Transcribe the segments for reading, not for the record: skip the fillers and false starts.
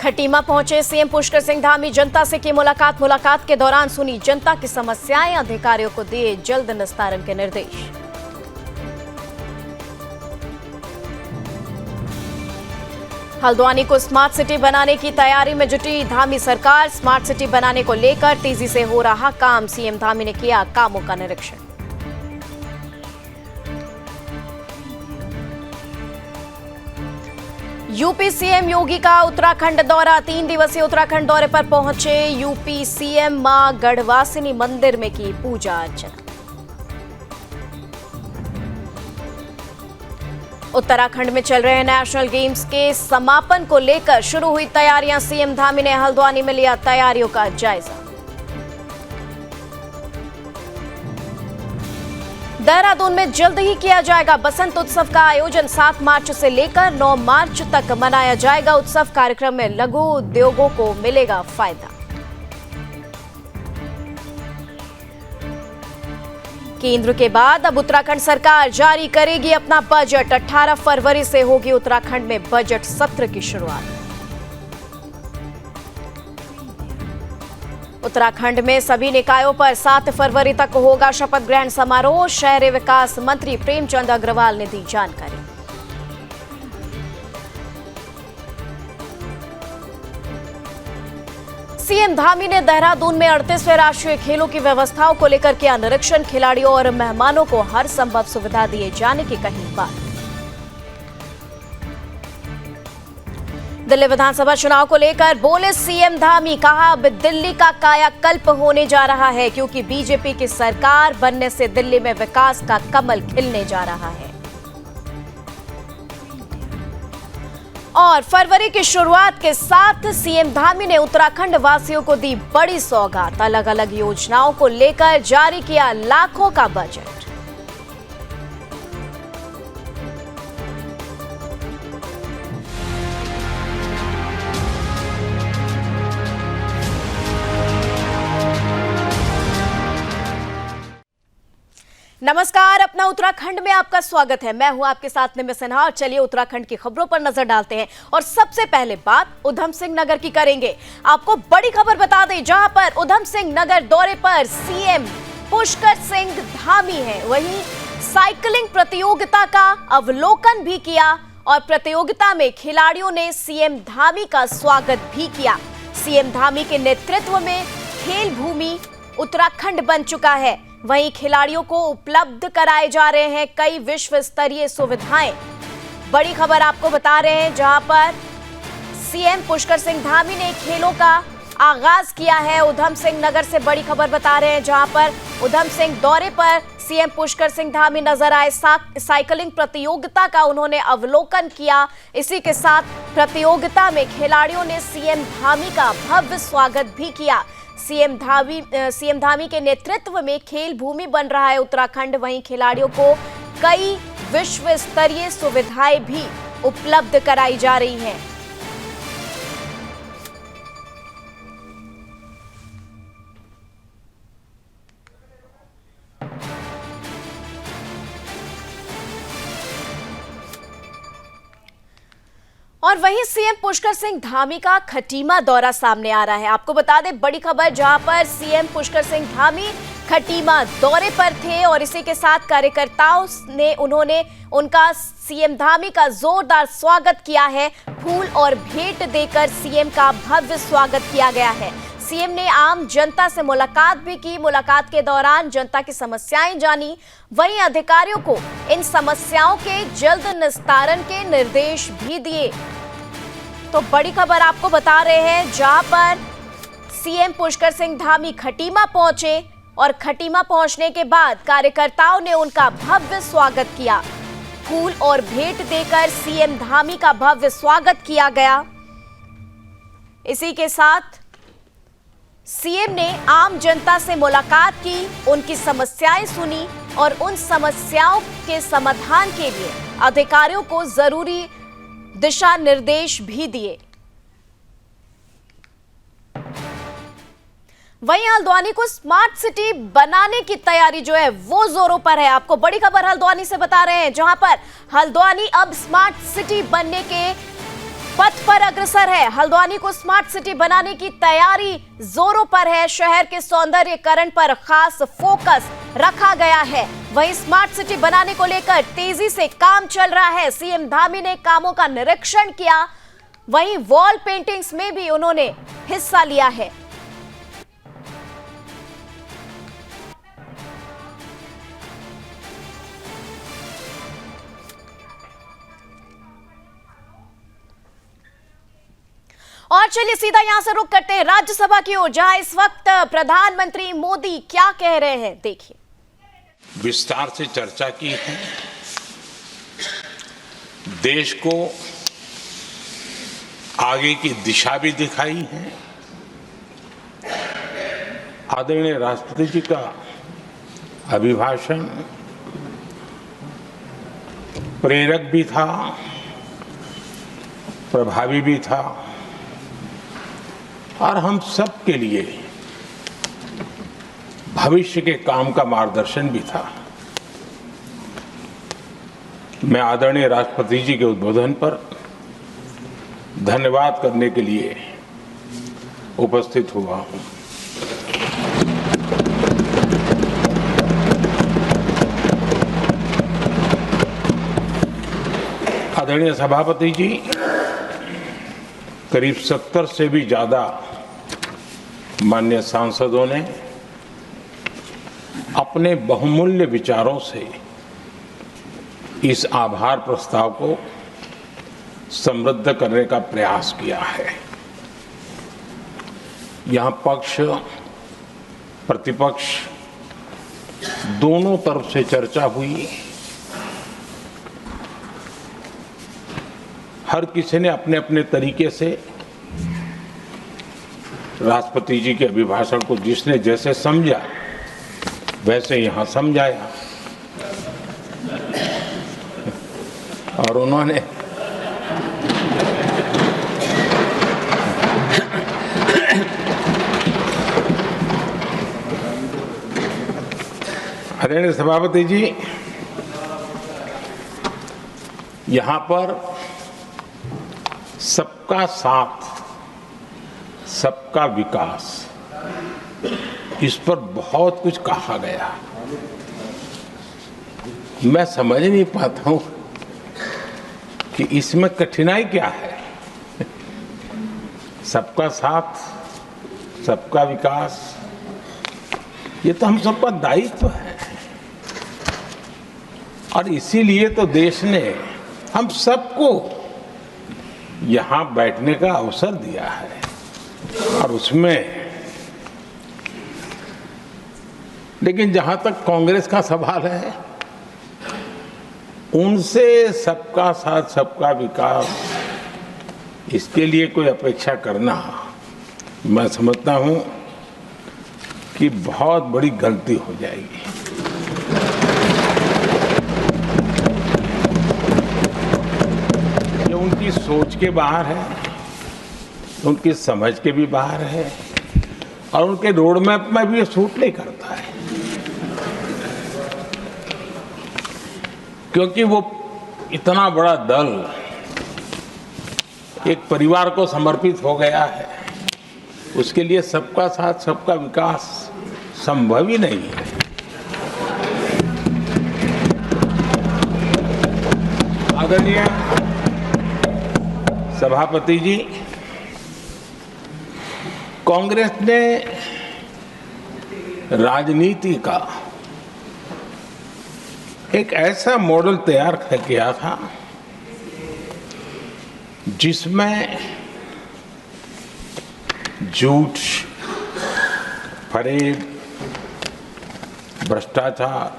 खटीमा पहुंचे सीएम पुष्कर सिंह धामी, जनता से की मुलाकात के दौरान सुनी जनता की समस्याएं, अधिकारियों को दिए जल्द निस्तारण के निर्देश। हल्द्वानी को स्मार्ट सिटी बनाने की तैयारी में जुटी धामी सरकार, स्मार्ट सिटी बनाने को लेकर तेजी से हो रहा काम, सीएम धामी ने किया कामों का निरीक्षण। यूपी सीएम योगी का उत्तराखंड दौरा, 3 दिवसीय उत्तराखंड दौरे पर पहुंचे यूपी सीएम, मां गढ़वासिनी मंदिर में की पूजा अर्चना। उत्तराखंड में चल रहे नेशनल गेम्स के समापन को लेकर शुरू हुई तैयारियां, सीएम धामी ने हल्द्वानी में लिया तैयारियों का जायजा। देहरादून में जल्द ही किया जाएगा बसंत उत्सव का आयोजन, 7 मार्च से लेकर 9 मार्च तक मनाया जाएगा उत्सव। कार्यक्रम में लघु उद्योगों को मिलेगा फायदा। केंद्र के बाद अब उत्तराखंड सरकार जारी करेगी अपना बजट, 18 फरवरी से होगी उत्तराखंड में बजट सत्र की शुरुआत। उत्तराखंड में सभी निकायों पर 7 फरवरी तक होगा शपथ ग्रहण समारोह, शहरी विकास मंत्री प्रेमचंद अग्रवाल ने दी जानकारी। सीएम धामी ने देहरादून में 38वें राष्ट्रीय खेलों की व्यवस्थाओं को लेकर किया निरीक्षण, खिलाड़ियों और मेहमानों को हर संभव सुविधा दिए जाने की कही बात। दिल्ली विधानसभा चुनाव को लेकर बोले सीएम धामी, कहा अब दिल्ली का कायाकल्प होने जा रहा है, क्योंकि बीजेपी की सरकार बनने से दिल्ली में विकास का कमल खिलने जा रहा है। और फरवरी की शुरुआत के साथ सीएम धामी ने उत्तराखंड वासियों को दी बड़ी सौगात, अलग अलग योजनाओं को लेकर जारी किया लाखों का बजट। नमस्कार, अपना उत्तराखंड में आपका स्वागत है। मैं हूं आपके साथ निम्न सिन्हा और चलिए उत्तराखंड की खबरों पर नजर डालते हैं। और सबसे पहले बात उधम सिंह नगर की करेंगे। आपको बड़ी खबर बता दें, जहां पर उधम सिंह नगर दौरे पर सीएम पुष्कर सिंह धामी हैं, वहीं साइकिलिंग प्रतियोगिता का अवलोकन भी किया और प्रतियोगिता में खिलाड़ियों ने सीएम धामी का स्वागत भी किया। सीएम धामी के नेतृत्व में खेल भूमि उत्तराखंड बन चुका है, वहीं खिलाड़ियों को उपलब्ध कराए जा रहे हैं कई विश्व स्तरीय सुविधाएं। बड़ी खबर आपको बता रहे हैं, जहां पर सीएम पुष्कर सिंह धामी ने खेलों का आगाज किया है। उधम सिंह नगर से बड़ी खबर बता रहे हैं, जहां पर उधम सिंह दौरे पर सीएम पुष्कर सिंह धामी नजर आए। साइकिलिंग प्रतियोगिता का उन्होंने अवलोकन किया। इसी के साथ प्रतियोगिता में खिलाड़ियों ने सीएम धामी का भव्य स्वागत भी किया। सीएम धामी के नेतृत्व में खेल भूमि बन रहा है उत्तराखंड, वहीं खिलाड़ियों को कई विश्व स्तरीय सुविधाएं भी उपलब्ध कराई जा रही हैं। और वहीं सीएम पुष्कर सिंह धामी का खटीमा दौरा सामने आ रहा है। आपको बता दें बड़ी खबर, जहां पर सीएम पुष्कर सिंह धामी खटीमा दौरे पर थे और इसी के साथ कार्यकर्ताओं ने उनका सीएम धामी का जोरदार स्वागत किया है। फूल और भेंट देकर सीएम का भव्य स्वागत किया गया है। सीएम ने आम जनता से मुलाकात भी की। मुलाकात के दौरान जनता की समस्याएं जानी, वहीं अधिकारियों को इन समस्याओं के जल्द निस्तारण के निर्देश भी दिए। तो बड़ी खबर आपको बता रहे हैं, जहां पर सीएम पुष्कर सिंह धामी खटीमा पहुंचे और खटीमा पहुंचने के बाद कार्यकर्ताओं ने उनका भव्य स्वागत किया। फूल और भेंट देकर सीएम धामी का भव्य स्वागत किया गया। इसी के साथ सीएम ने आम जनता से मुलाकात की, उनकी समस्याएं सुनी और उन समस्याओं के समाधान के लिए अधिकारियों को जरूरी दिशा निर्देश भी दिए। वहीं हल्द्वानी को स्मार्ट सिटी बनाने की तैयारी जो है वो जोरों पर है। आपको बड़ी खबर हल्द्वानी से बता रहे हैं, जहां पर हल्द्वानी अब स्मार्ट सिटी बनने के पथ पर अग्रसर है। हल्द्वानी को स्मार्ट सिटी बनाने की तैयारी जोरों पर है। शहर के सौंदर्यीकरण पर खास फोकस रखा गया है। वहीं स्मार्ट सिटी बनाने को लेकर तेजी से काम चल रहा है। सीएम धामी ने कामों का निरीक्षण किया, वहीं वॉल पेंटिंग्स में भी उन्होंने हिस्सा लिया है। और चलिए सीधा यहां से रुक करते हैं राज्यसभा की ओर, जहां इस वक्त प्रधानमंत्री मोदी क्या कह रहे हैं, देखिए। विस्तार से चर्चा की है। देश को आगे की दिशा भी दिखाई है। आदरणीय राष्ट्रपति जी का अभिभाषण प्रेरक भी था, प्रभावी भी था और हम सब के लिए भविष्य के काम का मार्गदर्शन भी था। मैं आदरणीय राष्ट्रपति जी के उद्बोधन पर धन्यवाद करने के लिए उपस्थित हुआ हूं। आदरणीय सभापति जी, करीब 70 से भी ज्यादा माननीय सांसदों ने अपने बहुमूल्य विचारों से इस आभार प्रस्ताव को समृद्ध करने का प्रयास किया है। यहां पक्ष प्रतिपक्ष दोनों तरफ से चर्चा हुई। हर किसी ने अपने अपने तरीके से राष्ट्रपति जी के अभिभाषण को जिसने जैसे समझा वैसे यहां समझाया और उन्होंने आदरणीय सभापति जी, यहां पर सबका साथ सबका विकास, इस पर बहुत कुछ कहा गया। मैं समझ नहीं पाता हूं कि इसमें कठिनाई क्या है। सबका साथ सबका विकास, ये तो हम सबका दायित्व है और इसीलिए तो देश ने हम सबको यहां बैठने का अवसर दिया है। और उसमें लेकिन जहां तक कांग्रेस का सवाल है, उनसे सबका साथ सबका विकास, इसके लिए कोई अपेक्षा करना मैं समझता हूं कि बहुत बड़ी गलती हो जाएगी। ये उनकी सोच के बाहर है, उनकी समझ के भी बाहर है और उनके रोड मैप में भी ये सूट नहीं करता है, क्योंकि वो इतना बड़ा दल एक परिवार को समर्पित हो गया है। उसके लिए सबका साथ सबका विकास संभव ही नहीं है। आदरणीय सभापति जी, कांग्रेस ने राजनीति का एक ऐसा मॉडल तैयार किया था जिसमें झूठ, फरेब, भ्रष्टाचार,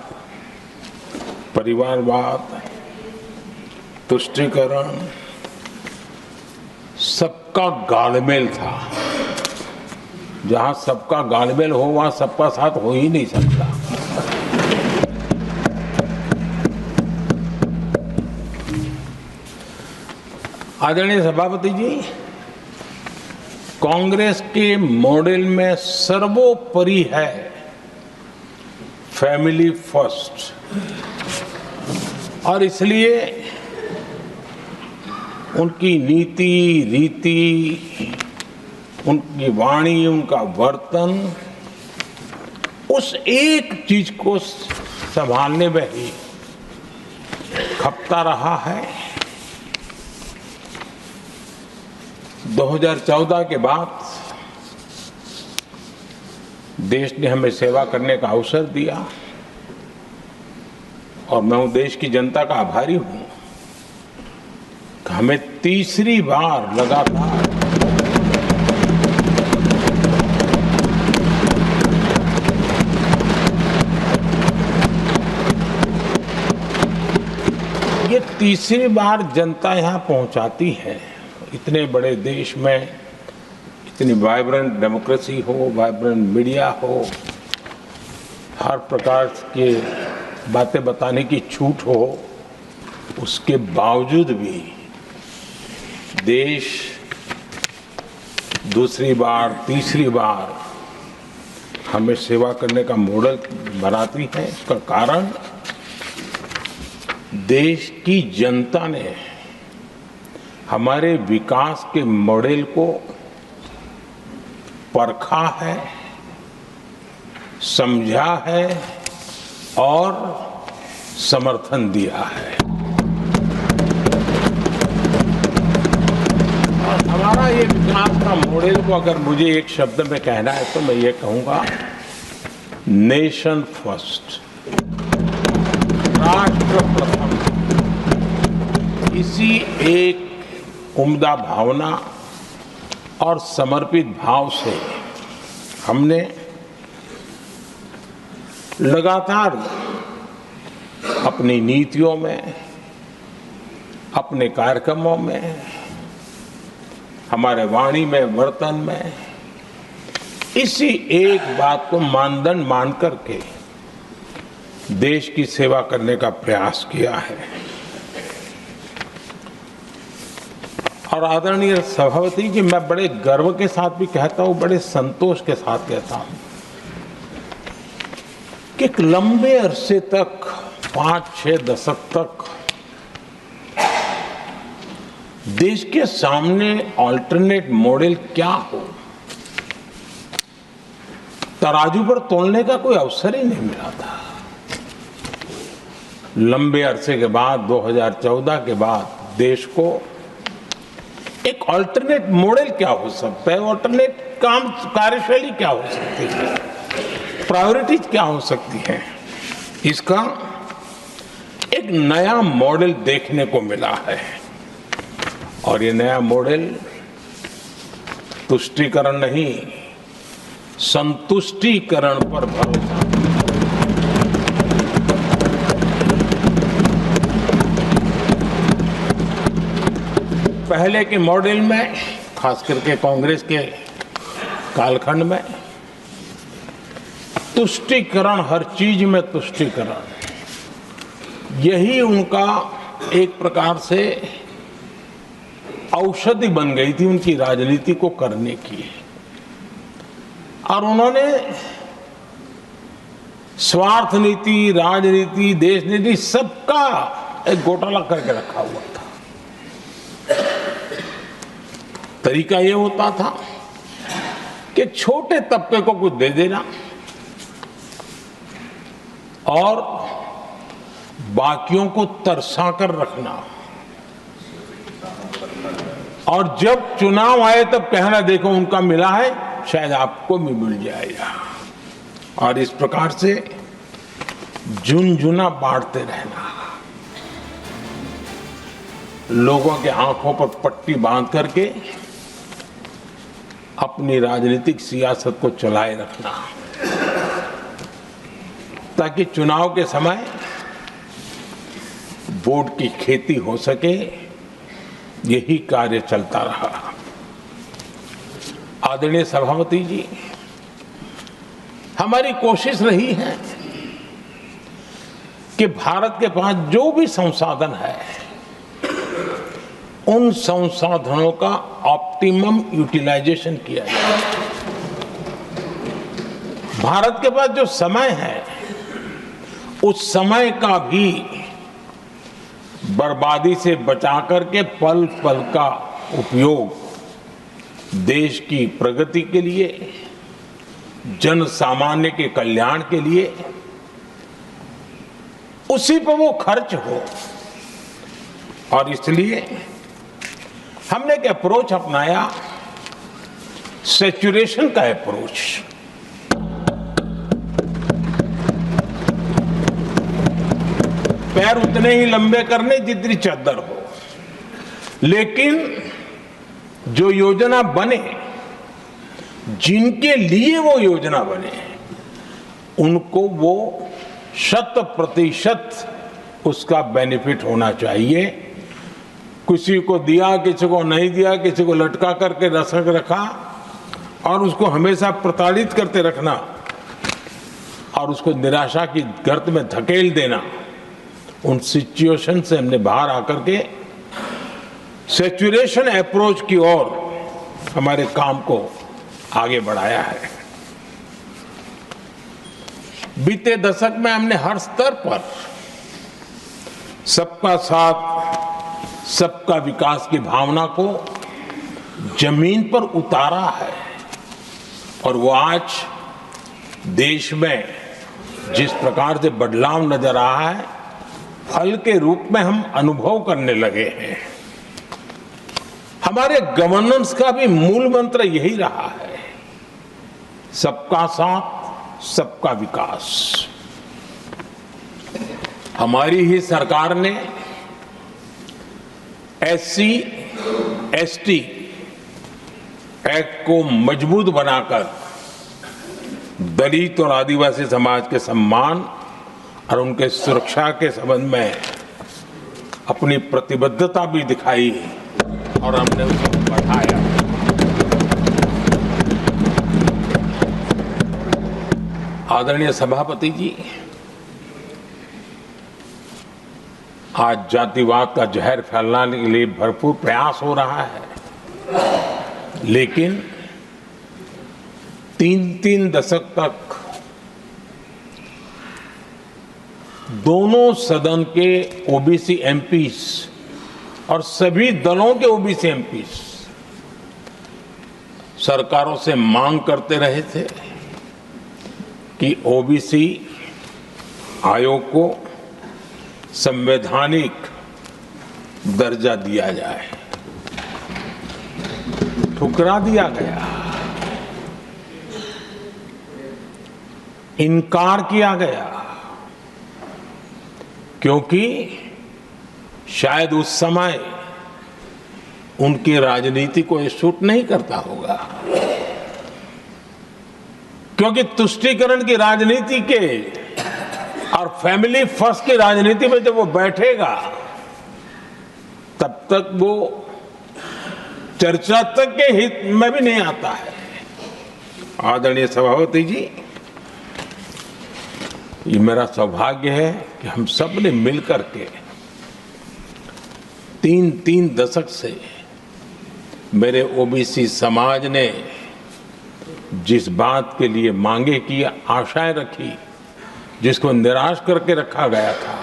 परिवारवाद, तुष्टीकरण, सबका गालमेल था। जहां सबका गालमेल हो वहां सबका साथ हो ही नहीं सकता। आदरणीय सभापति जी, कांग्रेस के मॉडल में सर्वोपरि है फैमिली फर्स्ट, और इसलिए उनकी नीति रीति, उनकी वाणी, उनका वर्तन, उस एक चीज को संभालने में ही खपता रहा है। 2014 के बाद देश ने हमें सेवा करने का अवसर दिया और मैं उन देश की जनता का आभारी हूं कि हमें तीसरी बार लगातार ये तीसरी बार जनता यहां पहुंचाती है। इतने बड़े देश में इतनी वाइब्रेंट डेमोक्रेसी हो, वाइब्रेंट मीडिया हो, हर प्रकार के बातें बताने की छूट हो, उसके बावजूद भी देश दूसरी बार तीसरी बार हमें सेवा करने का मॉडल बनाती है। इसका कारण देश की जनता ने हमारे विकास के मॉडल को परखा है, समझा है और समर्थन दिया है। और हमारा ये विकास का मॉडल को अगर मुझे एक शब्द में कहना है तो मैं ये कहूंगा, नेशन फर्स्ट, राष्ट्र प्रथम। इसी एक उम्दा भावना और समर्पित भाव से हमने लगातार अपनी नीतियों में, अपने कार्यक्रमों में, हमारे वाणी में, वर्तन में इसी एक बात को मानदंड मान करके देश की सेवा करने का प्रयास किया है। और आदरणीय सभापति जी, मैं बड़े गर्व के साथ भी कहता हूं, बड़े संतोष के साथ कहता हूं कि एक लंबे अरसे तक, 5-6 दशक तक देश के सामने अल्टरनेट मॉडल क्या हो, तराजू पर तोलने का कोई अवसर ही नहीं मिला था। लंबे अरसे के बाद 2014 के बाद देश को एक अल्टरनेट मॉडल क्या हो सकता है, अल्टरनेट काम कार्यशैली क्या हो सकती है, प्रायोरिटीज क्या हो सकती है, इसका एक नया मॉडल देखने को मिला है। और ये नया मॉडल तुष्टीकरण नहीं, संतुष्टीकरण पर भरोसा। पहले के मॉडल में, खास करके कांग्रेस के कालखंड में, तुष्टीकरण, हर चीज में तुष्टीकरण, यही उनका एक प्रकार से औषधि बन गई थी उनकी राजनीति को करने की। और उन्होंने स्वार्थ नीति, राजनीति, देश नीति, सबका एक घोटाला करके रखा हुआ था। तरीका ये होता था कि छोटे तबके को कुछ दे देना और बाकियों को तरसा कर रखना, और जब चुनाव आए तब कहना, देखो उनका मिला है, शायद आपको भी मिल जाएगा। और इस प्रकार से झुनझुना बांटते रहना, लोगों के आंखों पर पट्टी बांध करके अपनी राजनीतिक सियासत को चलाए रखना, ताकि चुनाव के समय वोट की खेती हो सके। यही कार्य चलता रहा। आदरणीय सभापति जी, हमारी कोशिश रही है कि भारत के पास जो भी संसाधन है, उन संसाधनों का ऑप्टिमम यूटिलाइजेशन किया जाए। भारत के पास जो समय है, उस समय का भी बर्बादी से बचा करके पल पल का उपयोग देश की प्रगति के लिए, जन सामान्य के कल्याण के लिए, उसी पर वो खर्च हो। और इसलिए हमने एक अप्रोच अपनाया, सैचुरेशन का अप्रोच। पैर उतने ही लंबे करने जितनी चद्दर हो, लेकिन जो योजना बने, जिनके लिए वो योजना बने, उनको वो 100% उसका बेनिफिट होना चाहिए। किसी को दिया, किसी को नहीं दिया, किसी को लटका करके रसक रखा और उसको हमेशा प्रताड़ित करते रखना और उसको निराशा की गर्त में धकेल देना, उन सिचुएशन से हमने बाहर आकर के सैचुरेशन अप्रोच की ओर हमारे काम को आगे बढ़ाया है। बीते दशक में हमने हर स्तर पर सबका साथ, सबका विकास की भावना को जमीन पर उतारा है और वो आज देश में जिस प्रकार से बदलाव नजर आ रहा है, फल के रूप में हम अनुभव करने लगे हैं। हमारे गवर्नेंस का भी मूल मंत्र यही रहा है, सबका साथ, सबका विकास। हमारी ही सरकार ने SC, ST एक्ट को मजबूत बनाकर दलित और आदिवासी समाज के सम्मान और उनके सुरक्षा के संबंध में अपनी प्रतिबद्धता भी दिखाई और हमने उसको बढ़ाया। आदरणीय सभापति जी, आज जातिवाद का जहर फैलाने के लिए भरपूर प्रयास हो रहा है, लेकिन 3 दशक तक दोनों सदन के ओबीसी एमपीस और सभी दलों के ओबीसी एमपीस सरकारों से मांग करते रहे थे कि ओबीसी आयोग को संवैधानिक दर्जा दिया जाए। ठुकरा दिया गया, इनकार किया गया, क्योंकि शायद उस समय उनकी राजनीति को ये सूट नहीं करता होगा, क्योंकि तुष्टीकरण की राजनीति के और फैमिली फर्स्ट की राजनीति में जब वो बैठेगा तब तक वो चर्चा तक के हित में भी नहीं आता है। आदरणीय सभापति जी, ये मेरा सौभाग्य है कि हम सब ने मिलकर के 3 दशक से मेरे ओबीसी समाज ने जिस बात के लिए मांगे की, आशाएं रखी, जिसको निराश करके रखा गया था,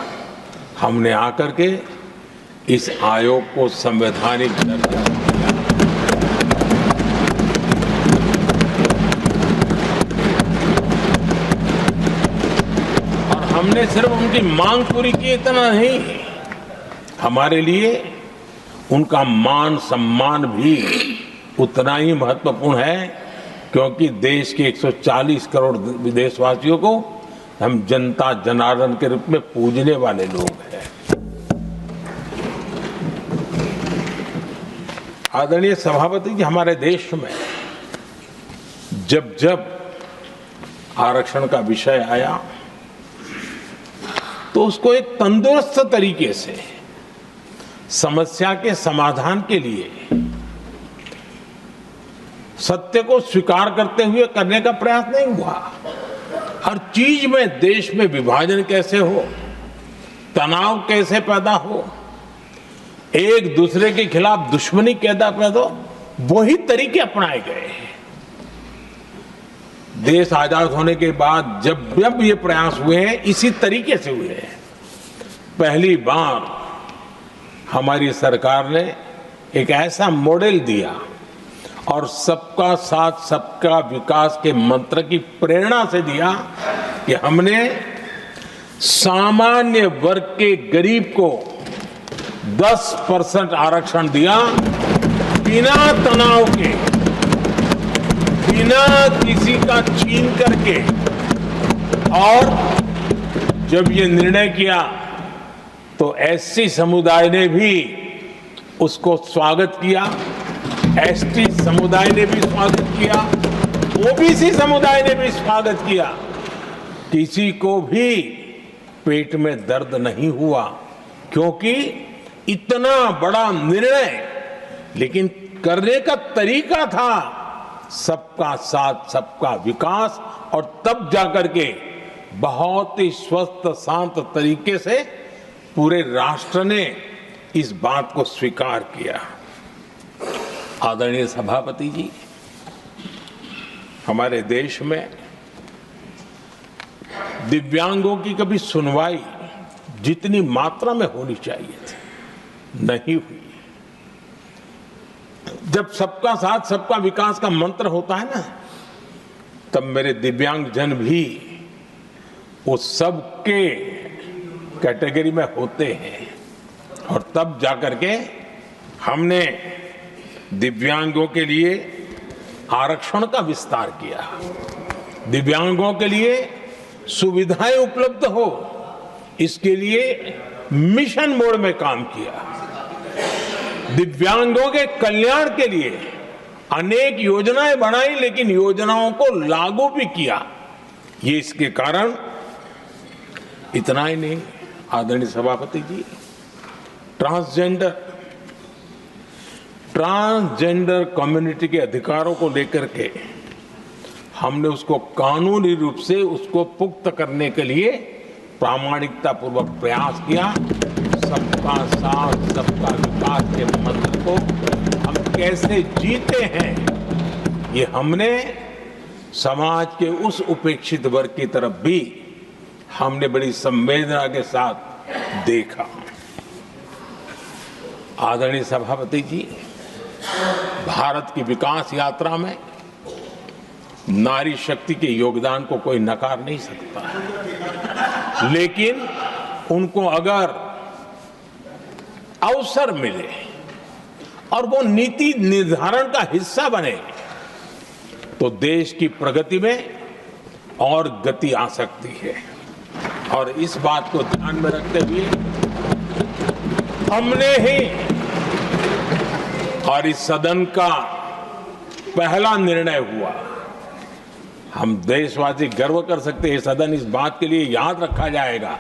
हमने आकर के इस आयोग को संवैधानिक दर्जा दिया। और हमने सिर्फ उनकी मांग पूरी की इतना नहीं, हमारे लिए उनका मान सम्मान भी उतना ही महत्वपूर्ण है, क्योंकि देश के 140 करोड़ देशवासियों को हम जनता जनार्दन के रूप में पूजने वाले लोग हैं। आदरणीय सभापति जी, हमारे देश में जब जब आरक्षण का विषय आया तो उसको एक तंदुरुस्त तरीके से समस्या के समाधान के लिए सत्य को स्वीकार करते हुए करने का प्रयास नहीं हुआ। हर चीज में देश में विभाजन कैसे हो, तनाव कैसे पैदा हो, एक दूसरे के खिलाफ दुश्मनी कैसे पैदा हो, वही तरीके अपनाए गए हैं। देश आजाद होने के बाद जब जब ये प्रयास हुए हैं, इसी तरीके से हुए हैं। पहली बार हमारी सरकार ने एक ऐसा मॉडल दिया और सबका साथ सबका विकास के मंत्र की प्रेरणा से दिया कि हमने सामान्य वर्ग के गरीब को 10% आरक्षण दिया, बिना तनाव के, बिना किसी का छीन करके। और जब ये निर्णय किया तो एससी समुदाय ने भी उसको स्वागत किया, एसटी समुदाय ने भी स्वागत किया, ओबीसी समुदाय ने भी स्वागत किया। किसी को भी पेट में दर्द नहीं हुआ, क्योंकि इतना बड़ा निर्णय, लेकिन करने का तरीका था सबका साथ सबका विकास। और तब जाकर के बहुत ही स्वस्थ शांत तरीके से पूरे राष्ट्र ने इस बात को स्वीकार किया। आदरणीय सभापति जी, हमारे देश में दिव्यांगों की कभी सुनवाई जितनी मात्रा में होनी चाहिए थी नहीं हुई। जब सबका साथ सबका विकास का मंत्र होता है ना, तब मेरे दिव्यांग जन भी उस सबके कैटेगरी में होते हैं। और तब जाकर के हमने दिव्यांगों के लिए आरक्षण का विस्तार किया, दिव्यांगों के लिए सुविधाएं उपलब्ध हो, इसके लिए मिशन मोड में काम किया। दिव्यांगों के कल्याण के लिए अनेक योजनाएं बनाई, लेकिन योजनाओं को लागू भी किया। ये इसके कारण इतना ही नहीं, आदरणीय सभापति जी, ट्रांसजेंडर कम्युनिटी के अधिकारों को लेकर के हमने उसको कानूनी रूप से उसको पुख्त करने के लिए प्रामाणिकता पूर्वक प्रयास किया। सबका साथ सबका विकास के मंत्र को हम कैसे जीते हैं, ये हमने समाज के उस उपेक्षित वर्ग की तरफ भी हमने बड़ी संवेदना के साथ देखा। आदरणीय सभापति जी, भारत की विकास यात्रा में नारी शक्ति के योगदान को कोई नकार नहीं सकता है, लेकिन उनको अगर अवसर मिले और वो नीति निर्धारण का हिस्सा बने तो देश की प्रगति में और गति आ सकती है। और इस बात को ध्यान में रखते हुए हमने ही और इस सदन का पहला निर्णय हुआ, हम देशवासी गर्व कर सकते हैं, सदन इस बात के लिए याद रखा जाएगा,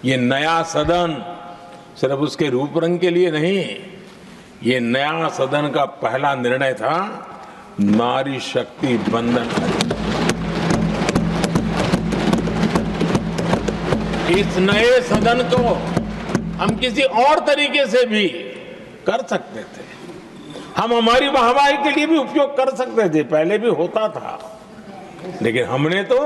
ये नया सदन सिर्फ उसके रूप रंग के लिए नहीं, ये नया सदन का पहला निर्णय था नारी शक्ति बंधन। इस नए सदन को हम किसी और तरीके से भी कर सकते थे, हम हमारी वाहवाही के लिए भी उपयोग कर सकते थे, पहले भी होता था, लेकिन हमने तो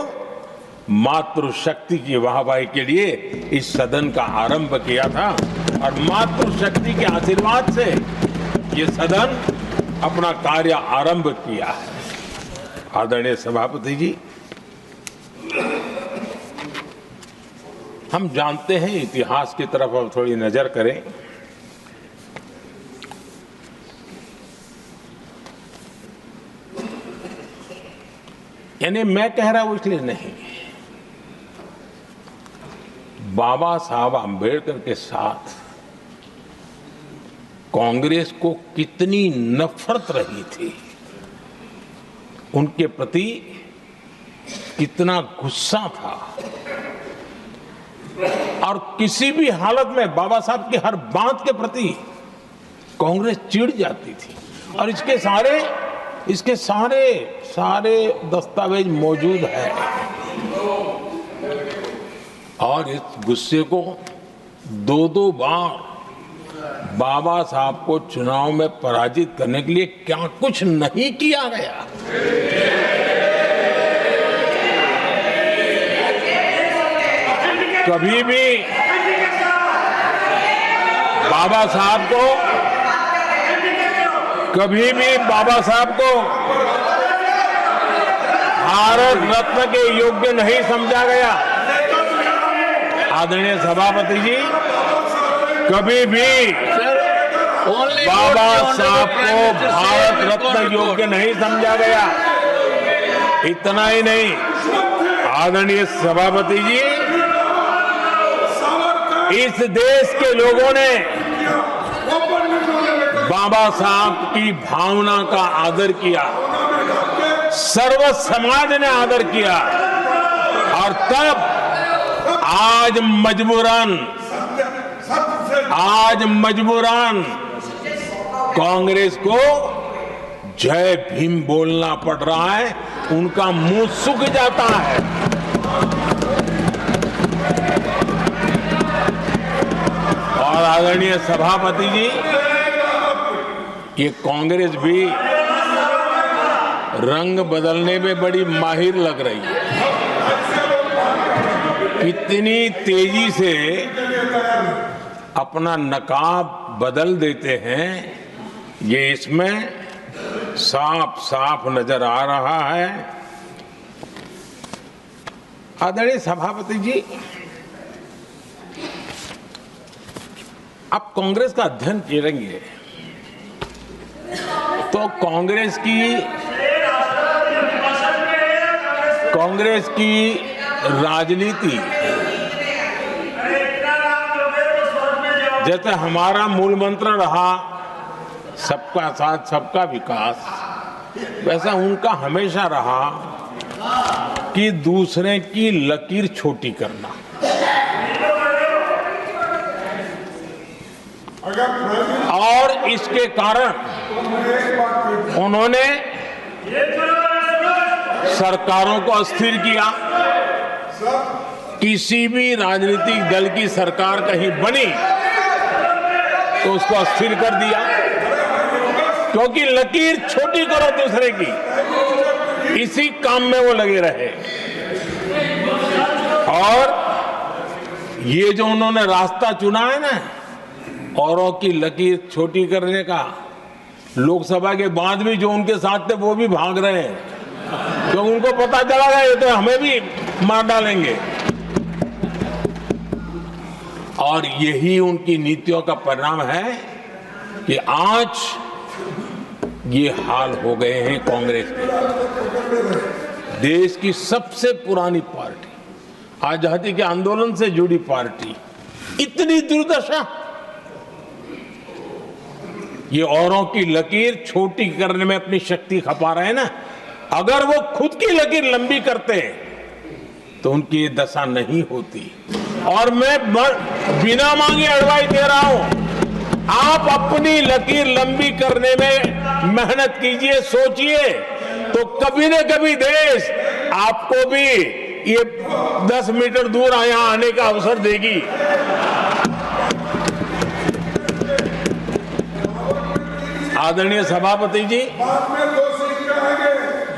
मातृशक्ति की वाहवाही के लिए इस सदन का आरंभ किया था। और मातृशक्ति के आशीर्वाद से ये सदन अपना कार्य आरंभ किया है। आदरणीय सभापति जी, हम जानते हैं, इतिहास की तरफ अब थोड़ी नजर करें। यानी मैं कह रहा हूं इसलिए नहीं, बाबा साहब आंबेडकर के साथ कांग्रेस को कितनी नफरत रही थी, उनके प्रति कितना गुस्सा था, और किसी भी हालत में बाबा साहब की हर बात के प्रति कांग्रेस चिढ़ जाती थी। और इसके सारे दस्तावेज मौजूद है। और इस गुस्से को दो बार बाबा साहब को चुनाव में पराजित करने के लिए क्या कुछ नहीं किया गया। कभी भी बाबा साहब को कभी भी बाबा साहब को भारत रत्न के योग्य नहीं समझा गया। आदरणीय सभापति जी, कभी भी बाबा साहब को भारत रत्न योग्य नहीं समझा गया। इतना ही नहीं, आदरणीय सभापति जी, इस देश के लोगों ने बाबा साहब की भावना का आदर किया, सर्व समाज ने आदर किया, और तब आज मजबूरन कांग्रेस को जय भीम बोलना पड़ रहा है, उनका मुंह सूख जाता है। और आदरणीय सभापति जी, ये कांग्रेस भी रंग बदलने में बड़ी माहिर लग रही है। कितनी तेजी से अपना नकाब बदल देते हैं, ये इसमें साफ साफ नजर आ रहा है। आदरणीय सभापति जी, आप कांग्रेस का अध्ययन करेंगे तो कांग्रेस की राजनीति, जैसे हमारा मूल मंत्र रहा सबका साथ सबका विकास, वैसा उनका हमेशा रहा कि दूसरे की लकीर छोटी करना। और इसके कारण उन्होंने सरकारों को अस्थिर किया। किसी भी राजनीतिक दल की सरकार कहीं बनी तो उसको अस्थिर कर दिया, क्योंकि लकीर छोटी करो दूसरे की, इसी काम में वो लगे रहे। और ये जो उन्होंने रास्ता चुना है ना, औरों की लकीर छोटी करने का, लोकसभा के बाद भी जो उनके साथ थे वो भी भाग रहे हैं, क्योंकि उनको पता चला गया ये तो हमें भी मार डालेंगे। और यही उनकी नीतियों का परिणाम है कि आज ये हाल हो गए हैं कांग्रेस के। देश की सबसे पुरानी पार्टी, आजादी के आंदोलन से जुड़ी पार्टी, इतनी दुर्दशा। ये औरों की लकीर छोटी करने में अपनी शक्ति खपा रहे हैं ना। अगर वो खुद की लकीर लंबी करते तो उनकी ये दशा नहीं होती। और मैं बिना मांगे एडवाइस दे रहा हूं, आप अपनी लकीर लंबी करने में मेहनत कीजिए, सोचिए, तो कभी न कभी देश आपको भी ये 10 मीटर दूर यहां आने का अवसर देगी। आदरणीय सभापति जी, बाद में 2 सीट कहेंगे।